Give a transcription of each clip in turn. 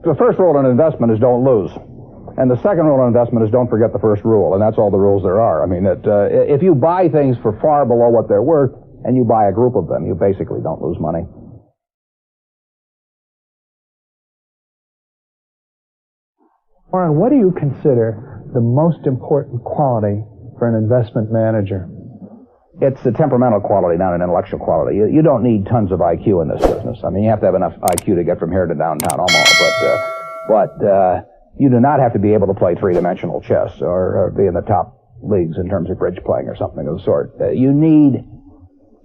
The first rule in investment is don't lose. And the second rule in investment is don't forget the first rule, and that's all the rules there are. I mean, if you buy things for far below what they're worth, and you buy a group of them, you basically don't lose money. Warren, what do you consider the most important quality for an investment manager? It's a temperamental quality, not an intellectual quality. You don't need tons of IQ in this business. I mean, you have to have enough IQ to get from here to downtown Omaha, but you do not have to be able to play three-dimensional chess or be in the top leagues in terms of bridge playing or something of the sort. You need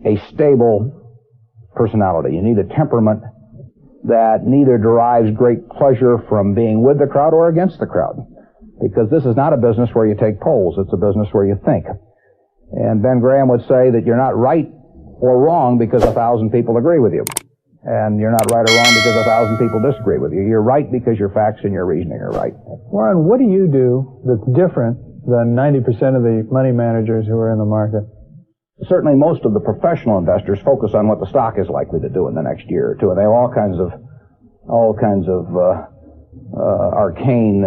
a stable personality. You need a temperament that neither derives great pleasure from being with the crowd or against the crowd. Because this is not a business where you take polls. It's a business where you think. And Ben Graham would say that you're not right or wrong because 1,000 people agree with you. And you're not right or wrong because 1,000 people disagree with you. You're right because your facts and your reasoning are right. Warren, what do you do that's different than 90% of the money managers who are in the market? Certainly most of the professional investors focus on what the stock is likely to do in the next year or two, and they have all kinds of arcane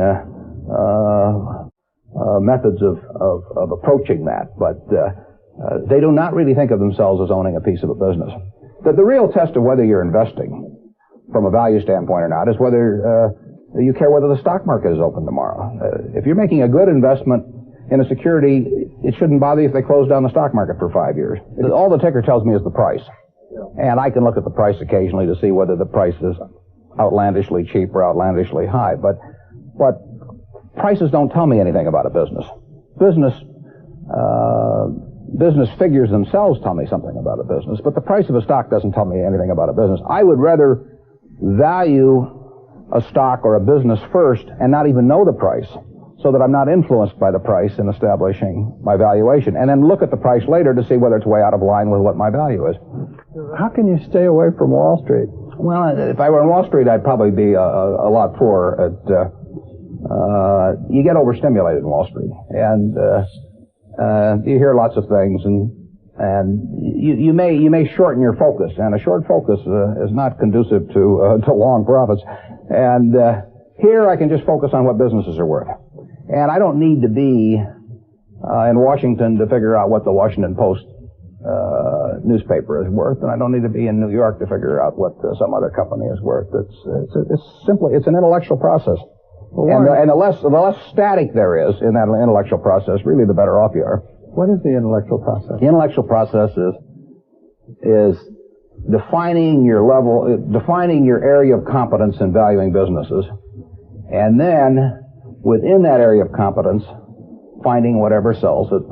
methods of approaching that, but they do not really think of themselves as owning a piece of a business. The real test of whether you're investing from a value standpoint or not is whether you care whether the stock market is open tomorrow. If you're making a good investment in a security, it shouldn't bother you if they close down the stock market for 5 years. All the ticker tells me is the price. And I can look at the price occasionally to see whether the price is outlandishly cheap or outlandishly high. But prices don't tell me anything about a business. Business figures themselves tell me something about a business, but the price of a stock doesn't tell me anything about a business. I would rather value a stock or a business first and not even know the price, so that I'm not influenced by the price in establishing my valuation, and then look at the price later to see whether it's way out of line with what my value is. How can you stay away from Wall Street? Well, if I were on Wall Street, I'd probably be a lot poorer. You get overstimulated in Wall Street, and you hear lots of things, and you may shorten your focus, and a short focus is not conducive to long profits. And here I can just focus on what businesses are worth. And I don't need to be in Washington to figure out what the Washington Post newspaper is worth, and I don't need to be in New York to figure out what some other company is worth. It's an intellectual process. And the less static there is in that intellectual process, really the better off you are. What is the intellectual process? The intellectual process is defining your area of competence in valuing businesses, and then within that area of competence, finding whatever sells at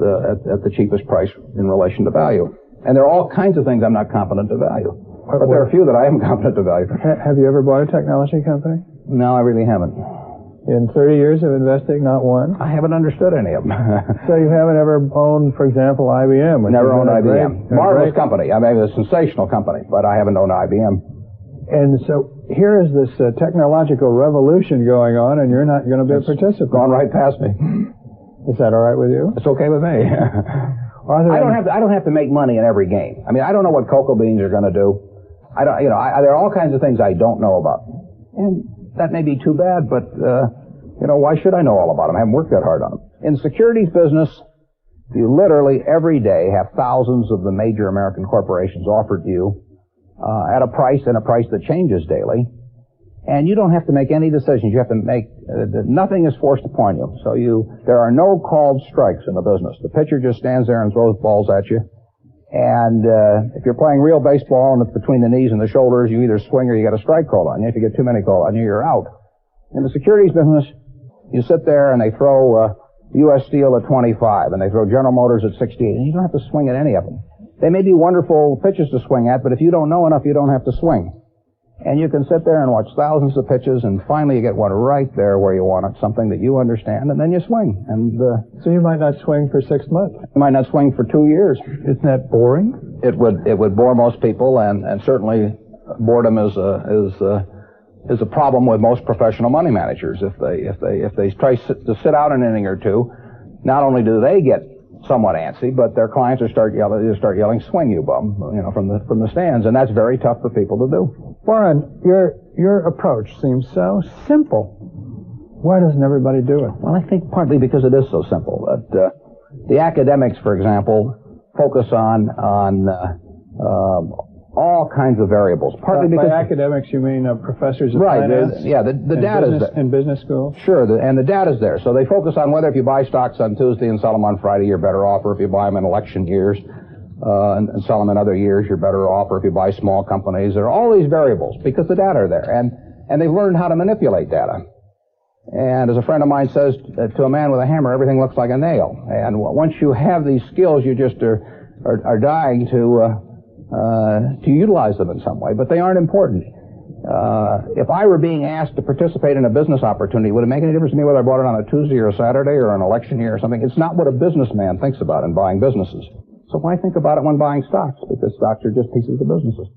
the cheapest price in relation to value. And there are all kinds of things I'm not competent to value, but there are a few that I am competent to value. Have you ever bought a technology company? No, I really haven't. In 30 years of investing, not one? I haven't understood any of them. So you haven't ever owned, for example, IBM? Never owned IBM. Marvelous company. I mean, a sensational company, but I haven't owned IBM. And so here is this technological revolution going on, and you're not going to be a participant. Gone right past me. Is that all right with you? It's okay with me. I don't have to make money in every game. I mean, I don't know what cocoa beans are going to do. There are all kinds of things I don't know about, and that may be too bad. But why should I know all about them? I haven't worked that hard on them. In the securities business, you literally every day have thousands of the major American corporations offered you at a price that changes daily. And you don't have to make any decisions. You have to make, nothing is forced upon you. So there are no called strikes in the business. The pitcher just stands there and throws balls at you. And if you're playing real baseball and it's between the knees and the shoulders, you either swing or you get a strike called on you. If you get too many called on you, you're out. In the securities business, you sit there and they throw U.S. Steel at 25 and they throw General Motors at 68, and you don't have to swing at any of them. They may be wonderful pitches to swing at, but if you don't know enough, you don't have to swing. And you can sit there and watch thousands of pitches, and finally you get one right there where you want it, something that you understand, and then you swing. And so you might not swing for 6 months. You might not swing for 2 years. Isn't that boring? It would bore most people, and certainly boredom is a problem with most professional money managers. If they try to sit out an inning or two, not only do they get somewhat antsy, but their clients start yelling, "Swing, you bum!" from the stands, and that's very tough for people to do. Warren, your approach seems so simple. Why doesn't everybody do it? Well, I think partly because it is so simple. That the academics, for example, focus on all kinds of variables. Partly because by academics, you mean professors of right, finance? Yeah, the data's there. In business schools? Sure, and the data's there. So they focus on whether if you buy stocks on Tuesday and sell them on Friday, you're better off, or if you buy them in election years and sell them in other years, you're better off, or if you buy small companies. There are all these variables because the data are there, and they've learned how to manipulate data. And as a friend of mine says, to a man with a hammer, everything looks like a nail. And once you have these skills, you just are dying to utilize them in some way, but they aren't important. If I were being asked to participate in a business opportunity, would it make any difference to me whether I bought it on a Tuesday or a Saturday or an election year or something? It's not what a businessman thinks about in buying businesses. So why think about it when buying stocks? Because stocks are just pieces of businesses.